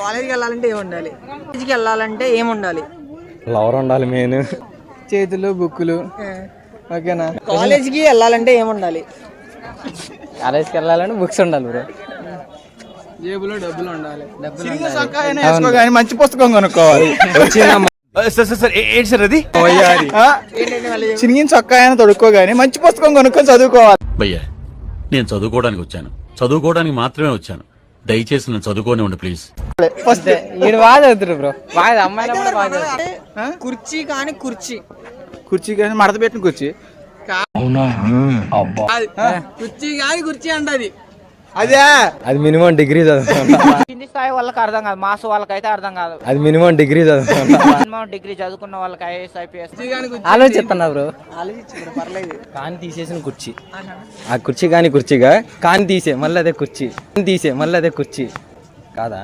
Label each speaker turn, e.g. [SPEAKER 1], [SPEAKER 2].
[SPEAKER 1] కాలేజీకి వెళ్ళాలంటే ఏముండాలి? కాలేజీకి వెళ్ళాలంటే ఏముండాలి?
[SPEAKER 2] లవర్ ఉండాలి మెయిన్. చేతులు బుక్కులు. ఓకేనా?
[SPEAKER 1] కాలేజీకి వెళ్ళాలంటే ఏముండాలి?
[SPEAKER 2] కాలేజ్కి వెళ్ళాలంటే బుక్స్ ఉండాలి బ్రో. జేబులో డబ్బులు ఉండాలి.
[SPEAKER 3] మంచి పుస్తకం కొనుక్కోవాలి. చినిగిన చొక్కా అయినా తొడుక్కోగాని మంచి పుస్తకం కొనుక్కొని చదువుకోవాలి.
[SPEAKER 4] భయ్యా నేను చదువుకోవడానికి వచ్చాను, చదువుకోవడానికి మాత్రమే వచ్చాను. దయచేసి నేను చదువుకోని ఉండి ప్లీజ్.
[SPEAKER 2] ఫస్ట్ ఈడు బాగా చదువుతారు బ్రో. బాగా అమ్మాయిలు కూడా బాగా చదువుతారు.
[SPEAKER 1] కుర్చీ కానీ
[SPEAKER 3] కుర్చీ కానీ మడత పెట్టిన కుర్చీ.
[SPEAKER 1] కుర్చీ కానీ కుర్చీ అంటది.
[SPEAKER 3] అదే
[SPEAKER 2] అది మినిమం డిగ్రీ చదువుతాం.
[SPEAKER 5] కింది స్థాయి వాళ్ళకి అర్థం కాదు, మాస్ వాళ్ళకైతే అర్థం కాదు.
[SPEAKER 2] అది మినిమం డిగ్రీ చదువుతాం.
[SPEAKER 5] మినిమం డిగ్రీ చదువుకున్న వాళ్ళకి ఐఏఎస్ ఐపీఎస్.
[SPEAKER 2] ఆలోచిస్తున్నా బ్రో.
[SPEAKER 1] పర్లేదు.
[SPEAKER 2] కాని తీసేసిన కుర్చీ. ఆ కుర్చీ కాని కుర్చీగా కాని తీసే మళ్ళీ అదే కుర్చీ. తీసే మళ్ళీ అదే కుర్చీ కాదా?